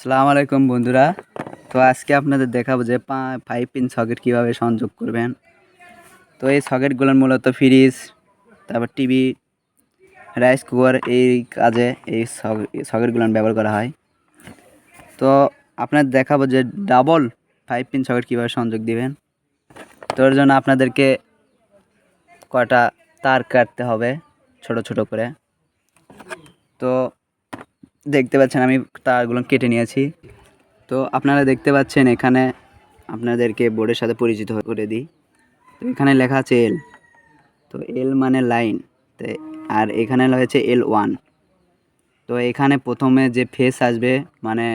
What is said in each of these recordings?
আসসালামু আলাইকুম বন্ধুরা। তো আজকে আপনাদের দেখাবো যে 5 পিন সকেট কীভাবে সংযোগ করবেন। তো এই সকেটগুলোর মূলত ফ্রিজ, তারপর টিভি, রাইস কুকার এই কাজে এই সকেটগুলো ব্যবহার করা হয়। তো আপনাদের দেখাবো যে ডাবল 5 পিন সকেট কীভাবে সংযোগ দিবেন। তো এর জন্য আপনাদেরকে কয়টা তার কাটতে হবে ছোট ছোট করে। তো দেখতে পাচ্ছেন আমি তারগুলো কেটে নিয়েছি। তো আপনারা দেখতে পাচ্ছেন এখানে আপনাদেরকে বোর্ডের সাথে পরিচিত করে দিই। তো এখানে লেখা আছে এল। তো এল মানে লাইন, তো আর এখানে রয়েছে L1। তো এখানে প্রথমে যে ফেস আসবে মানে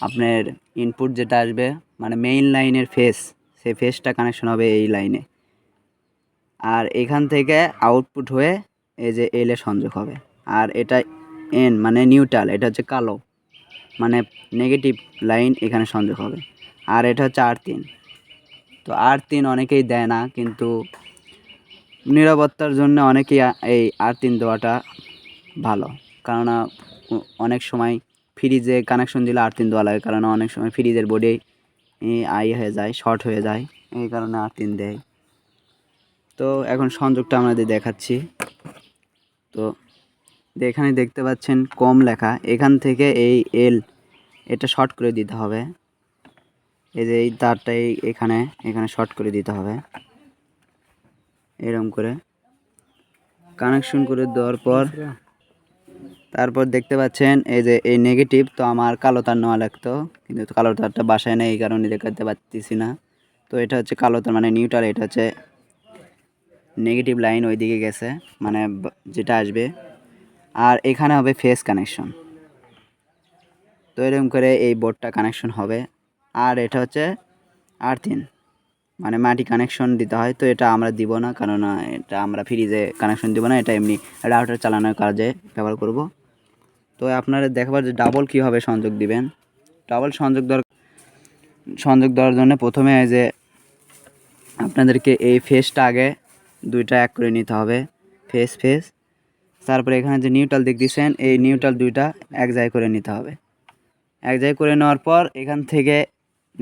আপনার ইনপুট যেটা আসবে মানে মেইন লাইনের ফেস, সেই ফেসটা কানেকশন হবে এই লাইনে। আর এখান থেকে আউটপুট হয়ে এই যে এলে সংযোগ হবে। আর এটা এন মানে নিউট্রাল, এটা হচ্ছে কালো মানে নেগেটিভ লাইন এখানে সংযোগ হবে। আর এটা হচ্ছে R3। তো R3 অনেকেই দেয় না, কিন্তু নিরাপত্তার জন্য অনেকেই এই R3 দেওয়াটা ভালো। কেননা অনেক সময় ফ্রিজে কানেকশন দিলে R3 দেওয়া লাগে, কারণ অনেক সময় ফ্রিজের বোর্ডে হয়ে যায়, শর্ট হয়ে যায়, এই কারণে R3 দেয়। তো এখন সংযোগটা আমাদের দেখাচ্ছি। তো এখানে দেখতে পাচ্ছেন কম লেখা, এখান থেকে এই এল এটা শর্ট করে দিতে হবে। এই যে এই তারটাই এখানে শর্ট করে দিতে হবে। এরকম করে কানেকশন করে দেওয়ার পর তারপর দেখতে পাচ্ছেন এই যে এই নেগেটিভ। তো আমার কালো তার নেওয়া লাগতো, কিন্তু কালো তারটা বাসায় নেই, এই কারণে দেখাতে পারতেছি না। তো এটা হচ্ছে কালো তার মানে নিউট্রাল, এটা হচ্ছে নেগেটিভ লাইন ওইদিকে গেছে মানে যেটা আসবে। আর এখানে হবে ফেস কানেকশন। তো এরকম করে এই বোর্ডটা কানেকশন হবে। আর এটা হচ্ছে R3 মানে মাটি কানেকশন দিতে হয়। তো এটা আমরা দিব না, কারণ এটা আমরা ফ্রিজে কানেকশন দিব না, এটা এমনি রাউটার চালানোর কাজে ব্যবহার করব। তো আপনারা দেখাবার যে ডাবল কীভাবে সংযোগ দিবেন। ডাবল সংযোগ দেওয়ার জন্য প্রথমে এই যে আপনাদেরকে এই ফেসটা আগে দুইটা এক করে নিতে হবে, ফেস। তারপরে এখানে যে নিউট্রাল দেখতেছেন, এই নিউট্রাল দুইটা এক জায়গায় করে নিতে হবে। এক জায়গায় করে নেওয়ার পর এখান থেকে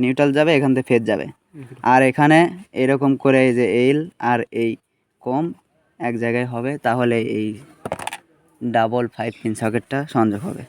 নিউট্রাল যাবে, এখান থেকে ফেজ যাবে। আর এখানে এরকম করে এই যে এল আর এই কম এক জায়গায় হবে, তাহলে এই ডাবল 5 পিন সকেটটা সংযোগ হবে।